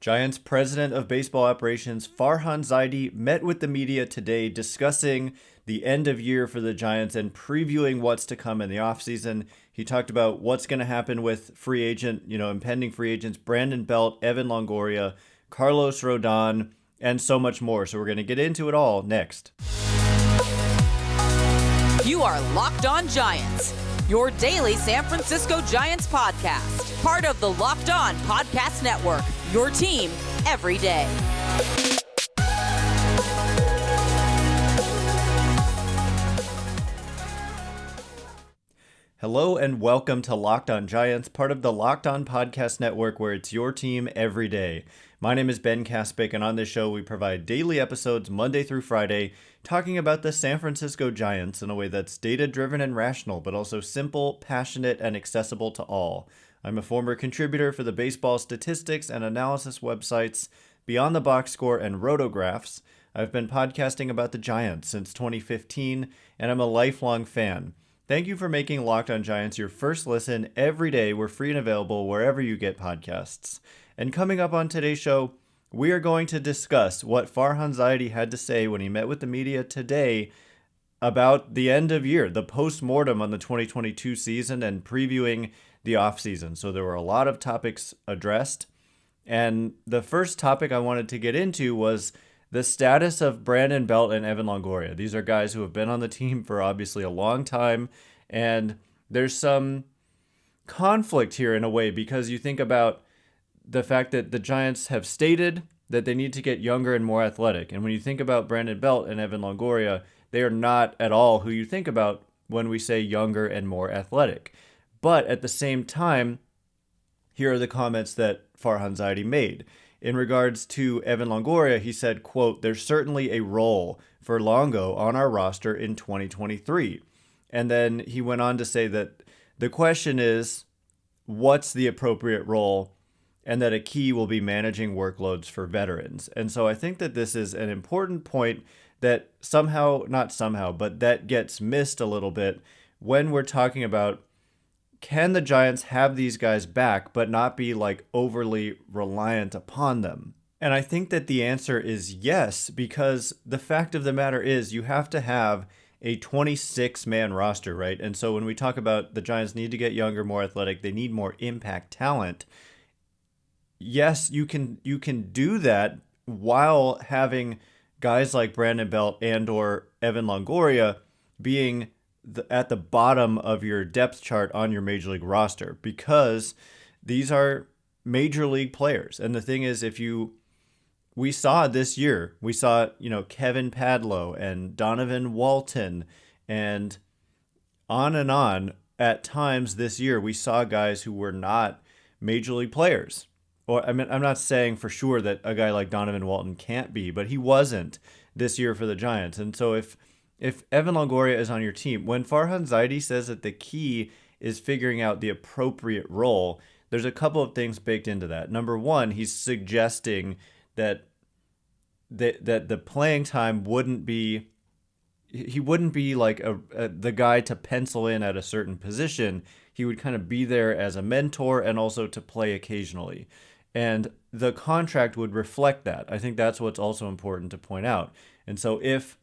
Giants president of baseball operations Farhan Zaidi met with the media today discussing the end of year for the Giants and previewing what's to come in the offseason. He talked about what's going to happen with impending free agents Brandon Belt, Evan Longoria, Carlos Rodon, and so much more. So we're going to get into it all next. You are Locked On Giants, your daily San Francisco Giants podcast. Part of the Locked On Podcast Network, your team every day. Hello and welcome to Locked On Giants, part of the Locked On Podcast Network, where it's your team every day. My name is Ben Kaspick, and on this show we provide daily episodes Monday through Friday talking about the San Francisco Giants in a way that's data-driven and rational, but also simple, passionate, and accessible to all. I'm a former contributor for the baseball statistics and analysis websites Beyond the Box Score and Rotographs. I've been podcasting about the Giants since 2015, and I'm a lifelong fan. Thank you for making Locked On Giants your first listen every day. We're free and available wherever you get podcasts. And coming up on today's show, we are going to discuss what Farhan Zaidi had to say when he met with the media today about the end of year, the post-mortem on the 2022 season and previewing the offseason. So there were a lot of topics addressed. And the first topic I wanted to get into was the status of Brandon Belt and Evan Longoria. These are guys who have been on the team for obviously a long time, and there's some conflict here in a way because you think about the fact that the Giants have stated that they need to get younger and more athletic. And when you think about Brandon Belt and Evan Longoria, they are not at all who you think about when we say younger and more athletic. But at the same time, here are the comments that Farhan Zaidi made. In regards to Evan Longoria, he said, quote, "There's certainly a role for Longo on our roster in 2023. And then he went on to say that the question is, what's the appropriate role? And that a key will be managing workloads for veterans. And so I think that this is an important point that that gets missed a little bit when we're talking about, can the Giants have these guys back but not be like overly reliant upon them? And I think that the answer is yes, because the fact of the matter is you have to have a 26-man roster, right? And so when we talk about the Giants need to get younger, more athletic, they need more impact talent. Yes, you can do that while having guys like Brandon Belt and or Evan Longoria being at the bottom of your depth chart on your major league roster, because these are major league players. And the thing is, we saw this year, Kevin Padlo and Donovan Walton and on at times this year, we saw guys who were not major league players. Or I mean, I'm not saying for sure that a guy like Donovan Walton can't be, but he wasn't this year for the Giants. And so if Evan Longoria is on your team, when Farhan Zaidi says that the key is figuring out the appropriate role, there's a couple of things baked into that. Number one, he's suggesting that the playing time wouldn't be like the guy to pencil in at a certain position. He would kind of be there as a mentor and also to play occasionally. And the contract would reflect that. I think that's what's also important to point out. And so if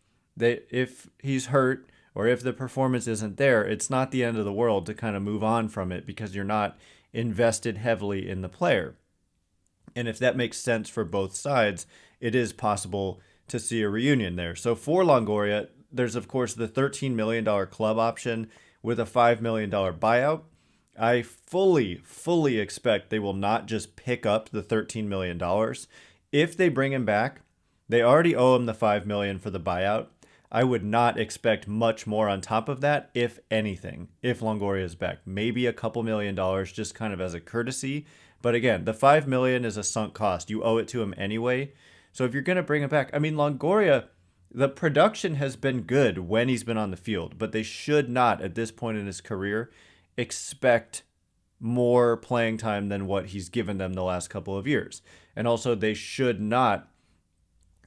he's hurt or if the performance isn't there, it's not the end of the world to kind of move on from it because you're not invested heavily in the player. And if that makes sense for both sides, it is possible to see a reunion there. So for Longoria, there's of course the $13 million club option with a $5 million buyout. I fully expect they will not just pick up the $13 million. If they bring him back, they already owe him the $5 million for the buyout. I would not expect much more on top of that, if anything, if Longoria is back. Maybe a couple $1 million just kind of as a courtesy. But again, the $5 million is a sunk cost. You owe it to him anyway. So if you're going to bring him back, I mean, Longoria, the production has been good when he's been on the field, but they should not, at this point in his career, expect more playing time than what he's given them the last couple of years. And also, they should not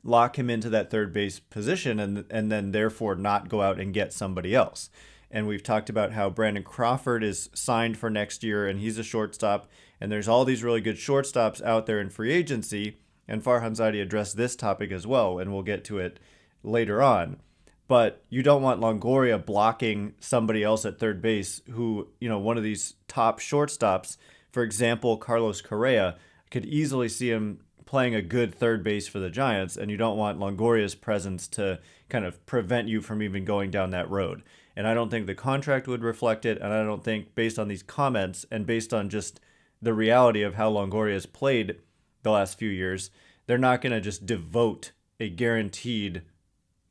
lock him into that third base position and then therefore not go out and get somebody else. And we've talked about how Brandon Crawford is signed for next year and he's a shortstop. And there's all these really good shortstops out there in free agency. And Farhan Zaidi addressed this topic as well, and we'll get to it later on. But you don't want Longoria blocking somebody else at third base who, one of these top shortstops, for example, Carlos Correa, could easily see him playing a good third base for the Giants, and you don't want Longoria's presence to kind of prevent you from even going down that road. And I don't think the contract would reflect it, and I don't think, based on these comments and based on just the reality of how Longoria has played the last few years, they're not going to just devote a guaranteed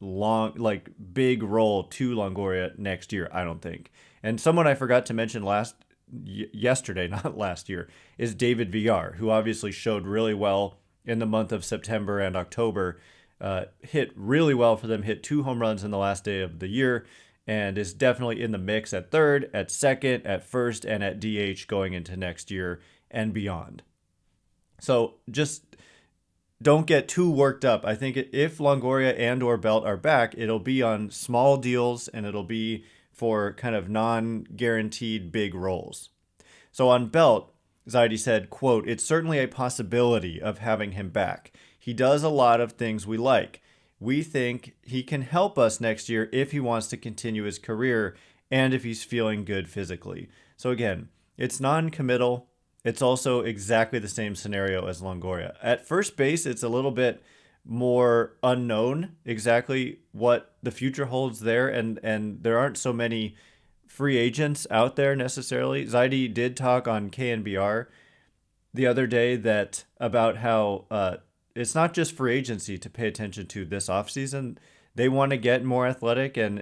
big role to Longoria next year, I don't think. And someone I forgot to mention yesterday, not last year, is David Villar, who obviously showed really well in the month of September and October, hit really well for them, hit 2 home runs in the last day of the year, and is definitely in the mix at third, at second, at first, and at DH going into next year and beyond. So just don't get too worked up. I think if Longoria and or Belt are back, it'll be on small deals and it'll be for kind of non-guaranteed big roles. So on Belt, Zaidi said, quote, "It's certainly a possibility of having him back. He does a lot of things we like. We think he can help us next year if he wants to continue his career and if he's feeling good physically." So again, it's non-committal. It's also exactly the same scenario as Longoria. At first base, it's a little bit more unknown exactly what the future holds there, and there aren't so many free agents out there necessarily. Zaidi did talk on KNBR the other day about how it's not just free agency to pay attention to this offseason. They want to get more athletic, and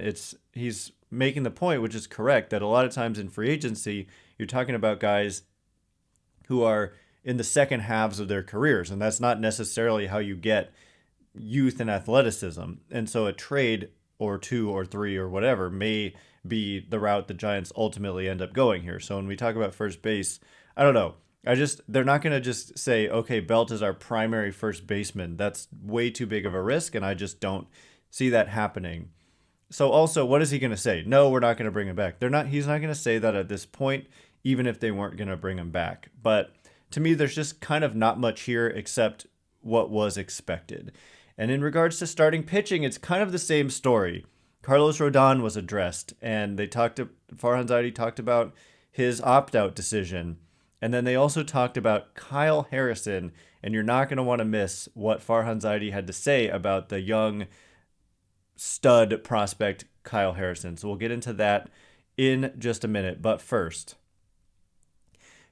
he's making the point, which is correct, that a lot of times in free agency, you're talking about guys who are in the second halves of their careers, and that's not necessarily how you get youth and athleticism. And so a trade or 2 or 3 or whatever may be the route the Giants ultimately end up going here. So when we talk about first base, I don't know. They're not going to just say, okay, Belt is our primary first baseman. That's way too big of a risk, and I just don't see that happening. So also, what is he going to say? No, we're not going to bring him back. He's not going to say that at this point, even if they weren't going to bring him back. But to me, there's just kind of not much here except what was expected. And in regards to starting pitching, it's kind of the same story. Carlos Rodon was addressed, and Farhan Zaidi talked about his opt-out decision. And then they also talked about Kyle Harrison, and you're not going to want to miss what Farhan Zaidi had to say about the young stud prospect Kyle Harrison. So we'll get into that in just a minute. But first,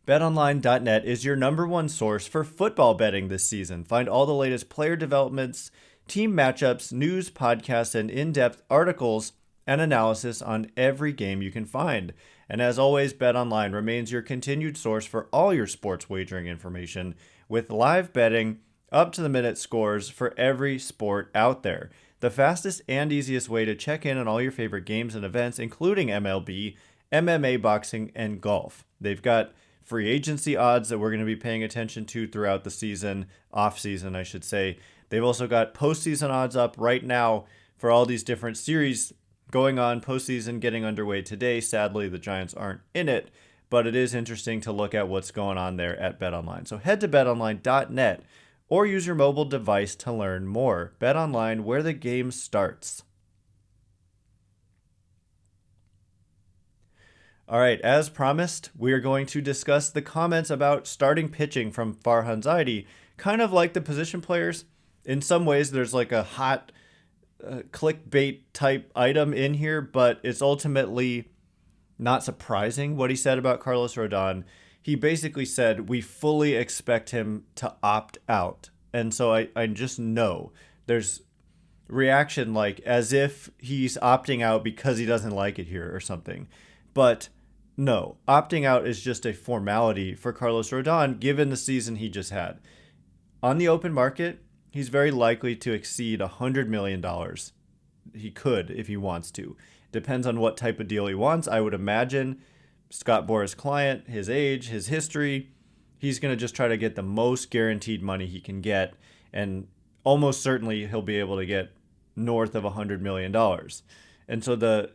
BetOnline.net is your number one source for football betting this season. Find all the latest player developments, team matchups, news, podcasts, and in-depth articles and analysis on every game you can find. And as always, BetOnline remains your continued source for all your sports wagering information with live betting, up-to-the-minute scores for every sport out there. The fastest and easiest way to check in on all your favorite games and events, including MLB, MMA, boxing, and golf. They've got free agency odds that we're going to be paying attention to throughout the season, off-season, I should say. They've also got postseason odds up right now for all these different series going on, postseason getting underway today. Sadly, the Giants aren't in it, but it is interesting to look at what's going on there at BetOnline. So head to betonline.net or use your mobile device to learn more. BetOnline, where the game starts. All right, as promised, we are going to discuss the comments about starting pitching from Farhan Zaidi, kind of like the position players. In some ways, there's like a hot clickbait type item in here, but it's ultimately not surprising what he said about Carlos Rodon. He basically said, we fully expect him to opt out. And so I just know there's reaction like as if he's opting out because he doesn't like it here or something. But no, opting out is just a formality for Carlos Rodon given the season he just had. On the open market, he's very likely to exceed $100 million. He could if he wants to. Depends on what type of deal he wants. I would imagine Scott Boras' client, his age, his history, he's going to just try to get the most guaranteed money he can get. And almost certainly he'll be able to get north of $100 million. And so the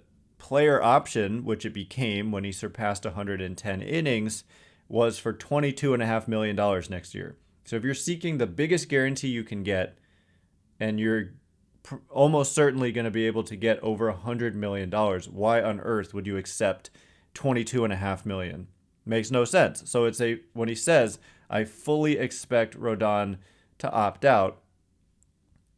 player option, which it became when he surpassed 110 innings, was for $22.5 million next year. So if you're seeking the biggest guarantee you can get, and you're almost certainly going to be able to get over $100 million, why on earth would you accept $22.5 million? Makes no sense. So when he says, I fully expect Rodon to opt out,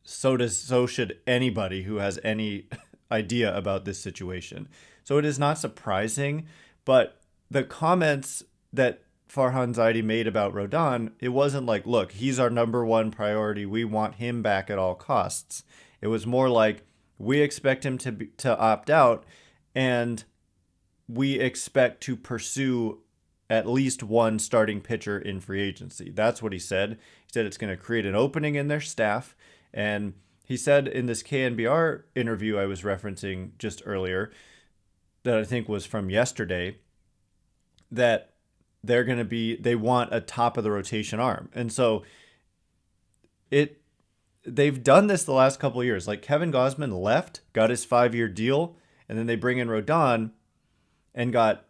so should anybody who has any idea about this situation. So it is not surprising, but the comments that Farhan Zaidi made about Rodon, it wasn't like, look, he's our number one priority. We want him back at all costs. It was more like, we expect him to opt out, and we expect to pursue at least one starting pitcher in free agency. That's what he said. He said it's going to create an opening in their staff. And he said in this KNBR interview I was referencing just earlier, that I think was from yesterday, that they want a top of the rotation arm. And so they've done this the last couple of years. Like Kevin Gausman left, got his 5-year deal, and then they bring in Rodon and got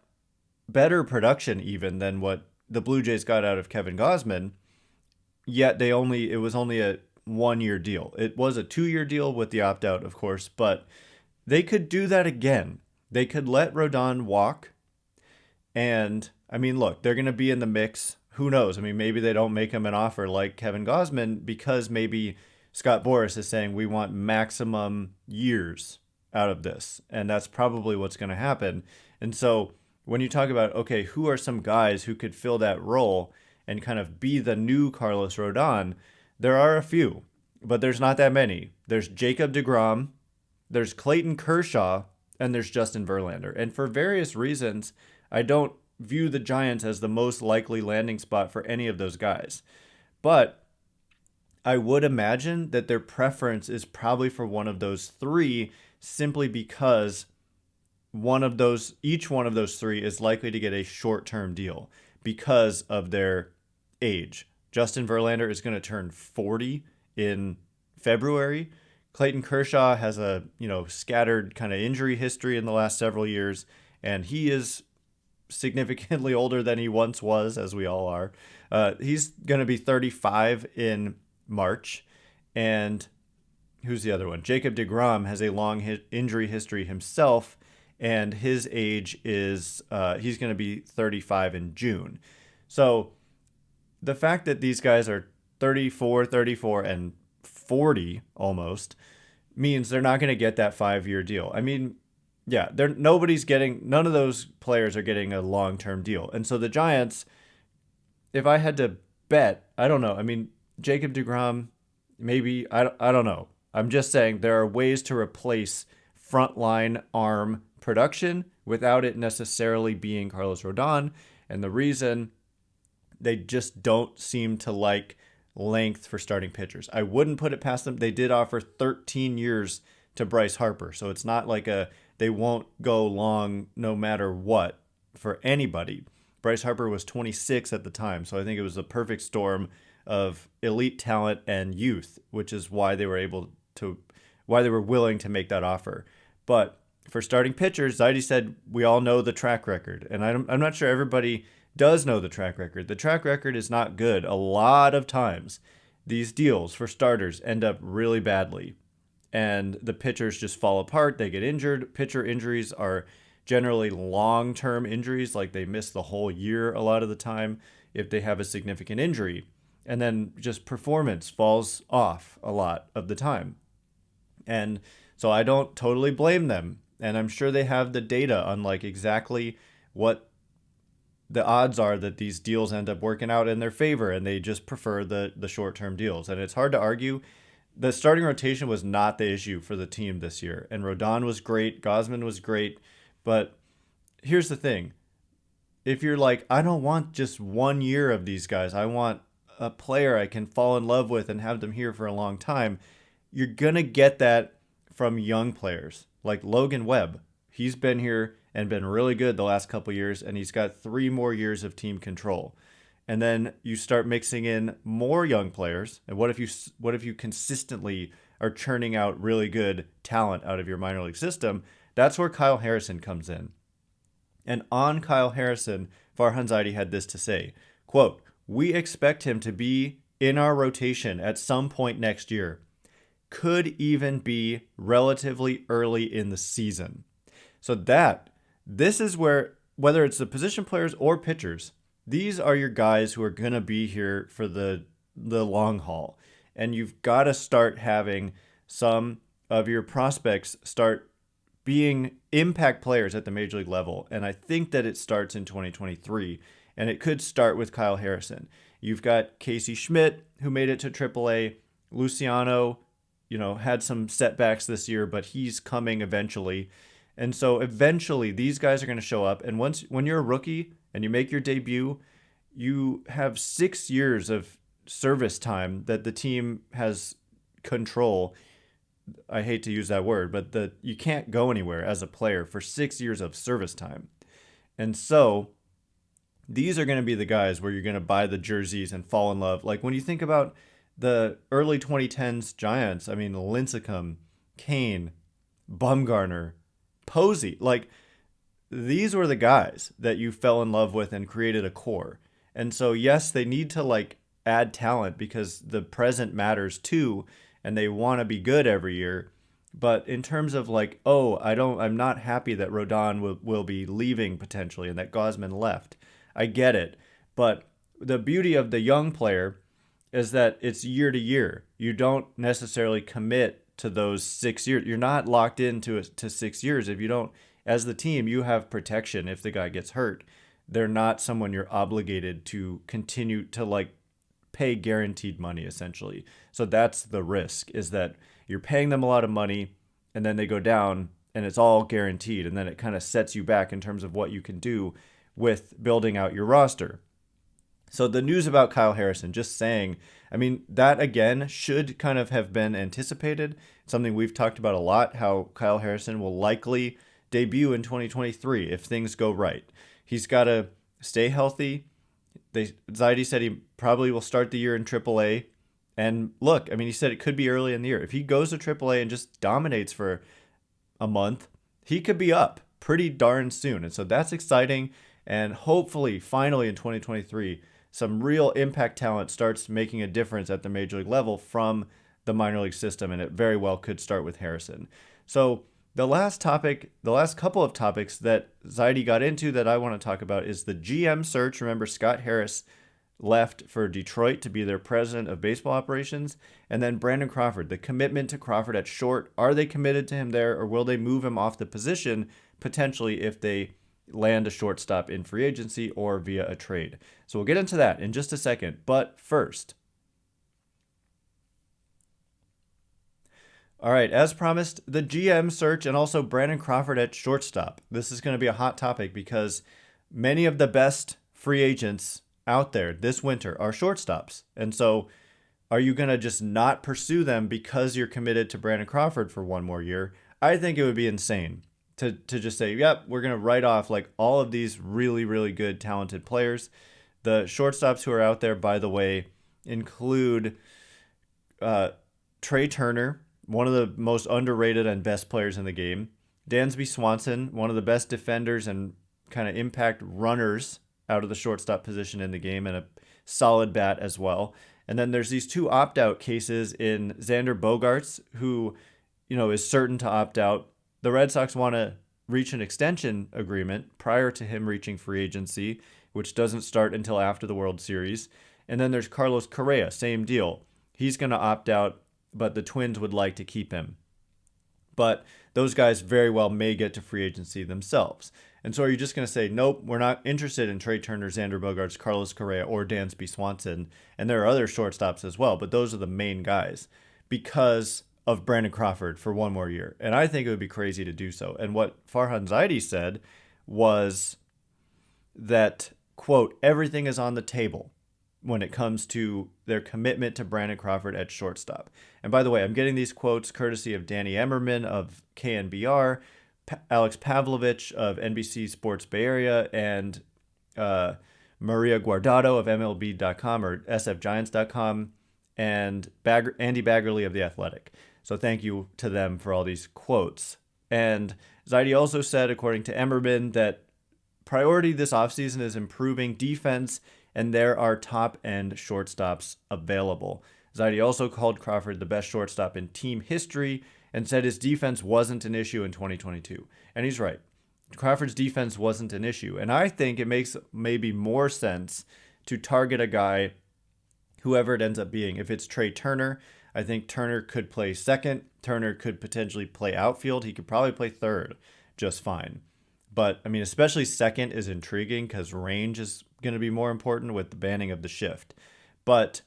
better production even than what the Blue Jays got out of Kevin Gausman. Yet it was only a 1-year deal. It was a 2-year deal with the opt-out, of course, but they could do that again. They could let Rodon walk. And I mean, look, they're going to be in the mix. Who knows? I mean, maybe they don't make him an offer like Kevin Gausman, because maybe Scott Boras is saying we want maximum years out of this. And that's probably what's going to happen. And so when you talk about, okay, who are some guys who could fill that role and kind of be the new Carlos Rodon, there are a few, but there's not that many. There's Jacob deGrom, there's Clayton Kershaw, and there's Justin Verlander. And for various reasons, I don't view the Giants as the most likely landing spot for any of those guys. But I would imagine that their preference is probably for one of those three, simply because each one of those three is likely to get a short-term deal because of their age. Justin Verlander is going to turn 40 in February. Clayton Kershaw has a scattered kind of injury history in the last several years, and he is significantly older than he once was, as we all are. He's going to be 35 in March. And who's the other one? Jacob deGrom has a long injury history himself, and his age is he's going to be 35 in June. So the fact that these guys are 34, and 40 almost means they're not going to get that 5-year deal. I mean, yeah, none of those players are getting a long-term deal. And so the Giants, if I had to bet, I don't know. I mean, Jacob deGrom, maybe, I don't know. I'm just saying there are ways to replace frontline arm production without it necessarily being Carlos Rodon. And the reason, they just don't seem to like length for starting pitchers. I wouldn't put it past them. They did offer 13 years to Bryce Harper. So it's not like they won't go long no matter what for anybody. Bryce Harper was 26 at the time. So I think it was the perfect storm of elite talent and youth, which is why they were willing to make that offer. But for starting pitchers, Zaidi said, we all know the track record. And I'm not sure everybody does know the track record. The track record is not good. A lot of times, these deals for starters end up really badly, and the pitchers just fall apart. They get injured. Pitcher injuries are generally long-term injuries, like they miss the whole year a lot of the time if they have a significant injury. And then just performance falls off a lot of the time. And so I don't totally blame them. And I'm sure they have the data on like exactly what the odds are that these deals end up working out in their favor, and they just prefer the short-term deals. And it's hard to argue. The starting rotation was not the issue for the team this year. And Rodon was great. Gausman was great. But here's the thing. If you're like, I don't want just 1 year of these guys. I want a player I can fall in love with and have them here for a long time. You're going to get that from young players like Logan Webb. He's been here and been really good the last couple years, and he's got 3 more years of team control. And then you start mixing in more young players. And what if you consistently are churning out really good talent out of your minor league system? That's where Kyle Harrison comes in. And on Kyle Harrison, Farhan Zaidi had this to say, quote, "We expect him to be in our rotation at some point next year. Could even be relatively early in the season." So this is where, whether it's the position players or pitchers, these are your guys who are going to be here for the long haul. And you've got to start having some of your prospects start being impact players at the major league level. And I think that it starts in 2023. And it could start with Kyle Harrison. You've got Casey Schmidt, who made it to AAA. Luciano, had some setbacks this year, but he's coming eventually. And so eventually these guys are going to show up. And when you're a rookie and you make your debut, you have 6 years of service time that the team has control. I hate to use that word, but you can't go anywhere as a player for 6 years of service time. And so these are going to be the guys where you're going to buy the jerseys and fall in love. Like when you think about the early 2010s Giants, I mean, Lincecum, Kane, Bumgarner, Posey, like these were the guys that you fell in love with and created a core. And so, yes, they need to add talent because the present matters too, and they want to be good every year. But in terms of I'm not happy that Rodon will be leaving potentially and that Gausman left. I get it. But the beauty of the young player is that it's year to year. You don't necessarily commit to those 6 years. You're not locked into to 6 years. If you don't, as the team, you have protection if the guy gets hurt. They're not someone you're obligated to continue to pay guaranteed money, essentially. So that's the risk, is that you're paying them a lot of money and then they go down and it's all guaranteed. And then it kind of sets you back in terms of what you can do with building out your roster. So the news about Kyle Harrison, just saying, I mean, that again should kind of have been anticipated. It's something we've talked about a lot, how Kyle Harrison will likely debut in 2023 if things go right. He's got to stay healthy. Zaidi said he probably will start the year in AAA. And look, I mean, he said it could be early in the year. If he goes to AAA and just dominates for a month, he could be up pretty darn soon. And so that's exciting. And hopefully, finally in 2023, some real impact talent starts making a difference at the major league level from the minor league system. And it very well could start with Harrison. So the last couple of topics that Zaidi got into that I want to talk about is the GM search. Remember, Scott Harris left for Detroit to be their president of baseball operations. And then Brandon Crawford, the commitment to Crawford at short. Are they committed to him there, or will they move him off the position potentially if they land a shortstop in free agency or via a trade? So we'll get into that in just a second. But first, all right, as promised, the GM search and also Brandon Crawford at shortstop. This is going to be a hot topic because many of the best free agents out there this winter are shortstops. And so are you going to just not pursue them because you're committed to Brandon Crawford for one more year? I think it would be insane to just say, yep, we're going to write off all of these really, really good, talented players. The shortstops who are out there, by the way, include Trey Turner, one of the most underrated and best players in the game. Dansby Swanson, one of the best defenders and kind of impact runners out of the shortstop position in the game, and a solid bat as well. And then there's these two opt-out cases in Xander Bogaerts, who, is certain to opt out. The Red Sox want to reach an extension agreement prior to him reaching free agency, which doesn't start until after the World Series. And then there's Carlos Correa, same deal. He's going to opt out, but the Twins would like to keep him. But those guys very well may get to free agency themselves. And so are you just going to say, nope, we're not interested in Trey Turner, Xander Bogaerts, Carlos Correa, or Dansby Swanson? And there are other shortstops as well, but those are the main guys because of Brandon Crawford for one more year. And I think it would be crazy to do so. And what Farhan Zaidi said was that, quote, everything is on the table when it comes to their commitment to Brandon Crawford at shortstop. And by the way, I'm getting these quotes courtesy of Danny Emmerman of KNBR, Alex Pavlovich of NBC Sports Bay Area, and Maria Guardado of MLB.com or SFGiants.com, and Andy Baggerly of The Athletic. So thank you to them for all these quotes. And Zaidi also said, according to Emmerman, that priority this offseason is improving defense, and there are top-end shortstops available. Zaidi also called Crawford the best shortstop in team history and said his defense wasn't an issue in 2022. And he's right. Crawford's defense wasn't an issue. And I think it makes maybe more sense to target a guy, whoever it ends up being. If it's Trey Turner, I think Turner could play second. Turner could potentially play outfield. He could probably play third just fine. But, I mean, especially second is intriguing because range is going to be more important with the banning of the shift. But,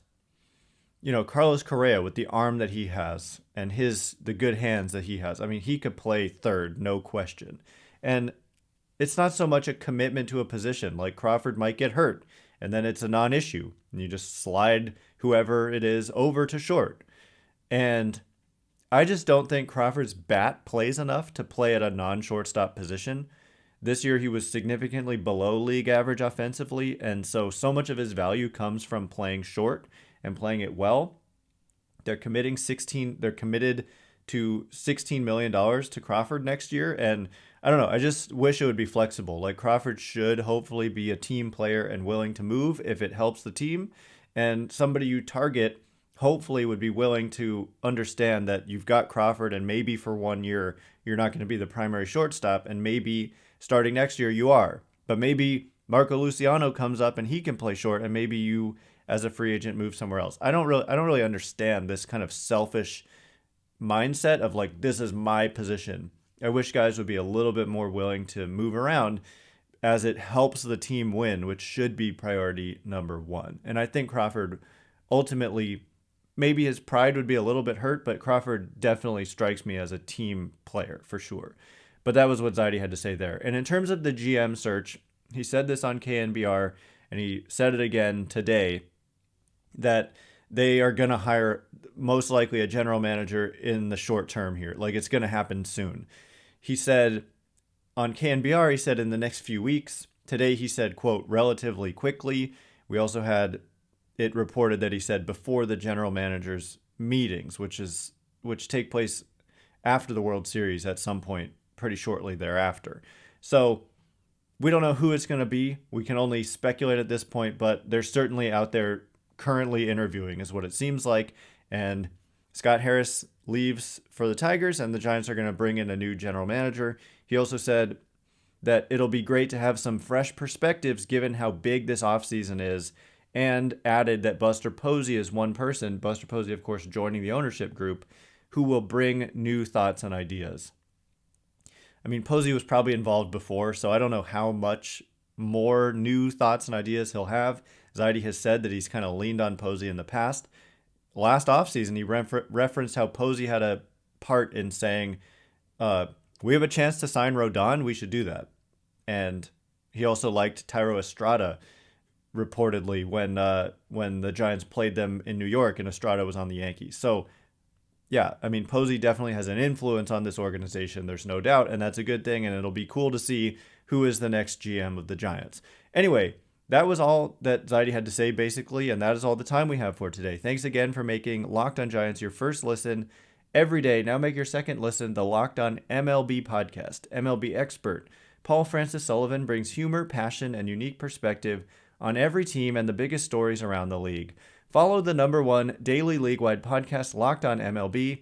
you know, Carlos Correa, with the arm that he has and the good hands that he has, I mean, he could play third, no question. And it's not so much a commitment to a position. Like, Crawford might get hurt, and then it's a non-issue. And you just slide whoever it is over to short. And I just don't think Crawford's bat plays enough to play at a non-shortstop position. This year, he was significantly below league average offensively, and so much of his value comes from playing short and playing it well. They're committed to $16 million to Crawford next year, and I don't know, I just wish it would be flexible. Like, Crawford should hopefully be a team player and willing to move if it helps the team, and somebody you target hopefully would be willing to understand that you've got Crawford, and maybe for 1 year you're not going to be the primary shortstop, and maybe starting next year you are. But maybe Marco Luciano comes up and he can play short, and maybe you as a free agent move somewhere else. I don't really understand this kind of selfish mindset of like, this is my position. I wish guys would be a little bit more willing to move around as it helps the team win, which should be priority number one. And I think Crawford ultimately, maybe his pride would be a little bit hurt, but Crawford definitely strikes me as a team player for sure. But that was what Zaidi had to say there. And in terms of the GM search, he said this on KNBR, and he said it again today, that they are going to hire most likely a general manager in the short term here. Like, it's going to happen soon. He said on KNBR, he said in the next few weeks. Today he said, quote, relatively quickly. We also had it reported that he said before the general manager's meetings, which take place after the World Series at some point pretty shortly thereafter. So we don't know who it's going to be. We can only speculate at this point, but they're certainly out there currently interviewing is what it seems like. And Scott Harris leaves for the Tigers, and the Giants are going to bring in a new general manager. He also said that it'll be great to have some fresh perspectives given how big this offseason is, and added that Buster Posey is one person, Buster Posey, of course, joining the ownership group, who will bring new thoughts and ideas. I mean, Posey was probably involved before, so I don't know how much more new thoughts and ideas he'll have. Zaidi has said that he's kind of leaned on Posey in the past. Last offseason, he referenced how Posey had a part in saying, we have a chance to sign Rodon, we should do that. And he also liked Thairo Estrada, reportedly, when the Giants played them in New York and Estrada was on the Yankees. So, yeah, I mean, Posey definitely has an influence on this organization, there's no doubt, and that's a good thing, and it'll be cool to see who is the next GM of the Giants. Anyway, that was all that Zaidi had to say, basically, and that is all the time we have for today. Thanks again for making Locked On Giants your first listen every day. Now make your second listen the Locked On MLB podcast. MLB expert Paul Francis Sullivan brings humor, passion, and unique perspective on every team and the biggest stories around the league. Follow the #1 daily league-wide podcast, Locked On MLB,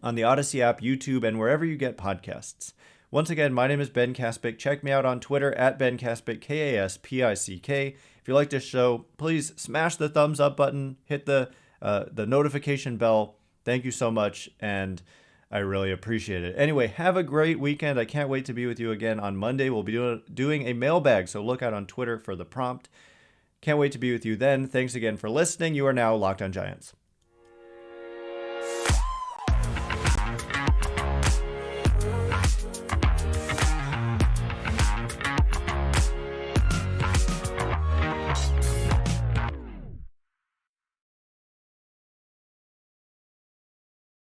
on the Odyssey app, YouTube, and wherever you get podcasts. Once again, my name is Ben Kaspick. Check me out on Twitter at Ben Kaspick, Kaspick. If you like this show, please smash the thumbs up button, hit the notification bell. Thank you so much, and I really appreciate it. Anyway, have a great weekend. I can't wait to be with you again on Monday. We'll be doing a mailbag, so look out on Twitter for the prompt. Can't wait to be with you then. Thanks again for listening. You are now Locked On Giants.